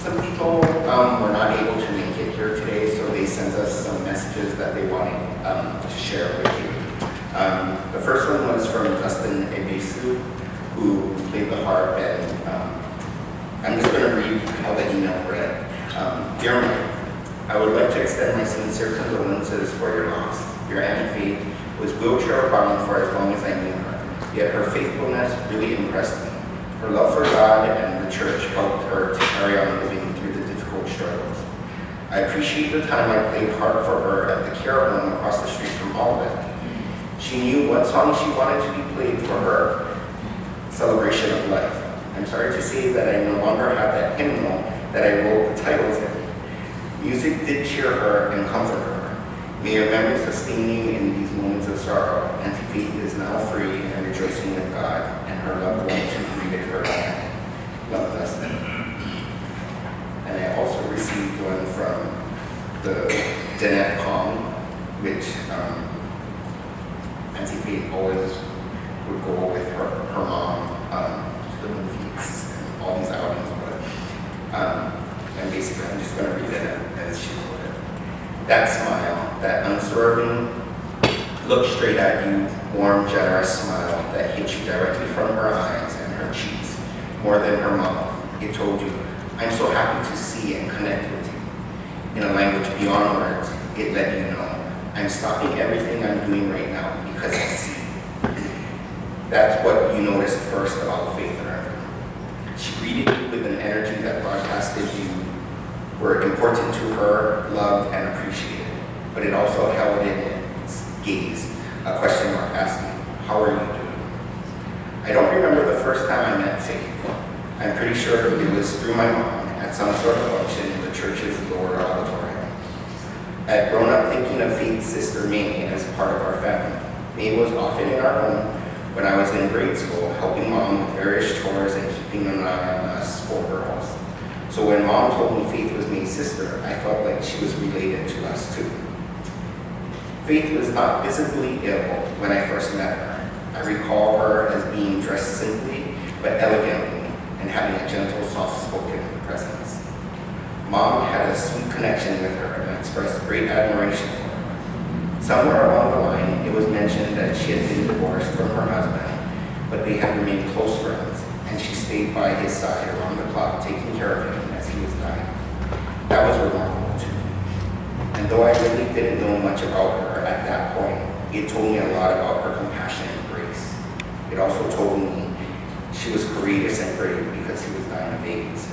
Some people were not able to make it here today, so they sent us some messages that they wanted to share with you. The first one was from Dustin Ebisu, who played the harp, and I'm just going to read how the email read. Dear Mike, I would like to extend my sincere condolences for your loss. Your Aunt Faith was wheelchair-bound for as long as I knew her, yet her faithfulness really impressed me. Her love for God and the church helped her to carry on living through the difficult struggles. I appreciate the time I played harp for her at the care home across the street from Olivet. She knew what song she wanted to be played for her celebration of life. I'm sorry to say that I no longer have that hymnal that I wrote the titles in. Music did cheer her and comfort her. May your memory sustain you in these moments of sorrow. Auntie Faith is now free and rejoicing with God, and her loved ones who greeted her loved us then. And I also received one from the Danette Kong, which Auntie Faith always would go with her mom to the movies and all these outings. And basically, I'm just going to read it as she wrote it. That smile, that unswerving look straight at you, warm, generous smile that hit you directly from her eyes and her cheeks, more than her mouth. It told you, I'm so happy to see and connect with you. In a language beyond words, it let you know, I'm stopping everything I'm doing right now because I see. That's what you noticed first about Faith and her. She greeted you with an energy that broadcasted you were important to her, loved, and appreciated. But it also held in its gaze a question mark asking, how are you doing? I don't remember the first time I met Faith. I'm pretty sure it was through my mom at some sort of function in the church's lower auditorium. I had grown up thinking of Faith's sister May as part of our family. May was often in our home when I was in grade school, helping mom with various chores and keeping an eye on us four girls. So when mom told me Faith was May's sister, I felt like she was related to us too. Faith was not visibly ill when I first met her. I recall her as being dressed simply but elegantly and having a gentle, soft-spoken presence. Mom had a sweet connection with her and expressed great admiration for her. Somewhere along the line, it was mentioned that she had been divorced from her husband, but they had remained close friends, and she stayed by his side around the clock, taking care of him as he was dying. That was remarkable to me. And though I really didn't know much about her at that point, it told me a lot about her compassion and grace. It also told me she was courageous and brave because he was dying of AIDS.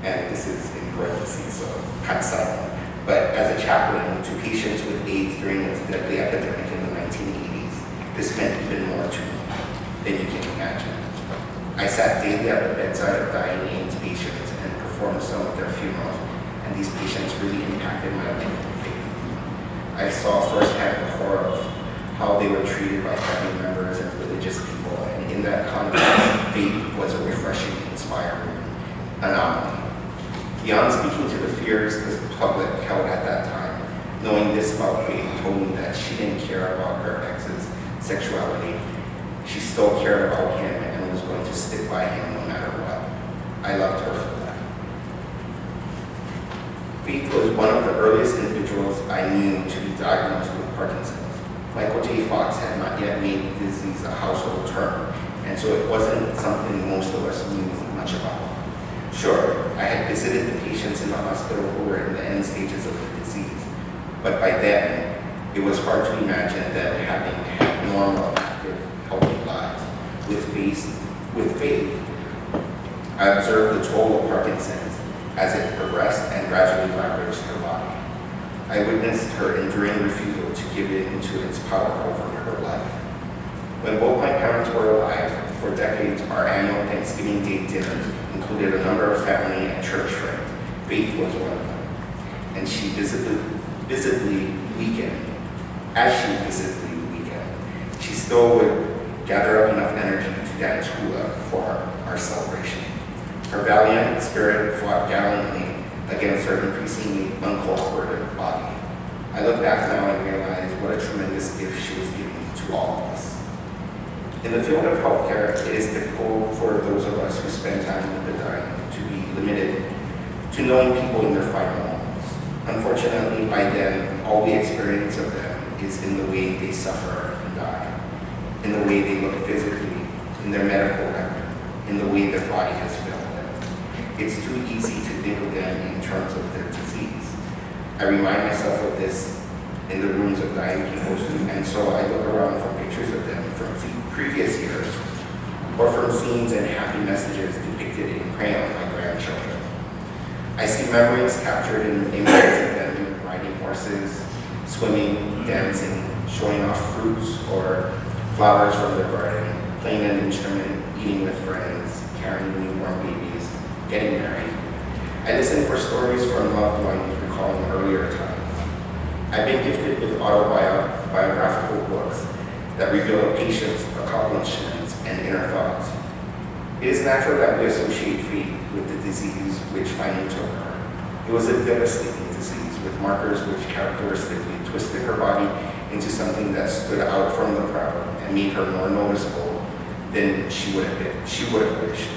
And this is in parentheses, so kind of silent. But as a chaplain to patients with AIDS during its deadly epidemic in the 1980s, this meant even more to me than you can imagine. I sat daily at the bedside of dying AIDS patients and performed some of their funerals, and these patients really impacted my life and faith. I saw firsthand the horror of how they were treated by family members and religious people, and in that context, faith was a refreshing, inspiring anomaly. Beyond speaking to the fears the public held at that time, knowing this about Faith told me that she didn't care about her ex's sexuality. She still cared about him and was going to stick by him no matter what. I loved her for that. Faith was one of the earliest individuals I knew to be diagnosed with Parkinson's. Michael J. Fox had not yet made the disease a household term, and so it wasn't something most of us knew much about. Sure, I had visited the patients in the hospital who were in the end stages of the disease, but by then, it was hard to imagine them having had normal, active, healthy lives. With faith, I observed the toll of Parkinson's as it progressed and gradually ravaged her body. I witnessed her enduring refusal to give in to its power over her life. When both my parents were alive, for decades, our annual Thanksgiving Day dinners included a number of family and church friends. Faith was one of them. And she visibly weakened. As she visibly weakened, she still would gather up enough energy to dance hula for our celebration. Her valiant spirit fought gallantly against her increasingly uncooperative body. I look back now and realize what a tremendous gift she was giving to all of us. In the field of healthcare, it is typical for those of us who spend time with the dying to be limited to knowing people in their final moments. Unfortunately, by then, all we experience of them is in the way they suffer and die, in the way they look physically, in their medical record, in the way their body has failed them. It's too easy to think of them in terms of their disease. I remind myself of this in the rooms of dying people, and so I look around for pictures of them from previous years, or from scenes and happy messages depicted in crayon by grandchildren. I see memories captured in images of them riding horses, swimming, dancing, showing off fruits or flowers from their garden, playing an instrument, eating with friends, carrying newborn babies, getting married. I listen for stories from loved ones recalling earlier times. I've been gifted with autobiographical books that reveal a patient's accomplishments and inner thoughts. It is natural that we associate fate with the disease which finally took her. It was a devastating disease with markers which characteristically twisted her body into something that stood out from the crowd and made her more noticeable than she would have wished.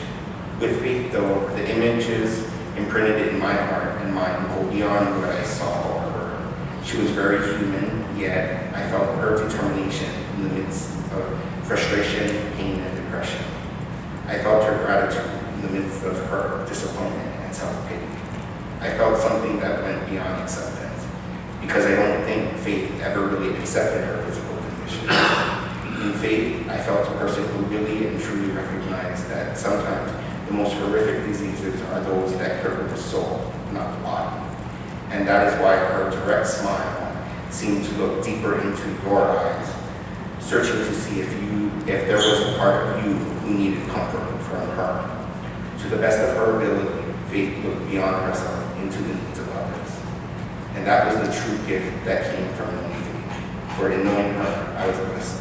With fate, though, the images imprinted in my heart and mind go beyond what I saw or heard. She was very human, yet I felt her determination in the midst of frustration, pain, and depression. I felt her gratitude in the midst of her disappointment and self-pity. I felt something that went beyond acceptance, because I don't think faith ever really accepted her physical condition. In faith, I felt a person who really and truly recognized that sometimes the most horrific diseases are those that cripple the soul, not the body. And that is why her direct smile seemed to look deeper into your eyes, searching to see if there was a part of you who needed comfort from her. To the best of her ability, faith looked beyond herself into the needs of others. And that was the true gift that came from knowing faith. For in knowing her, I was blessed.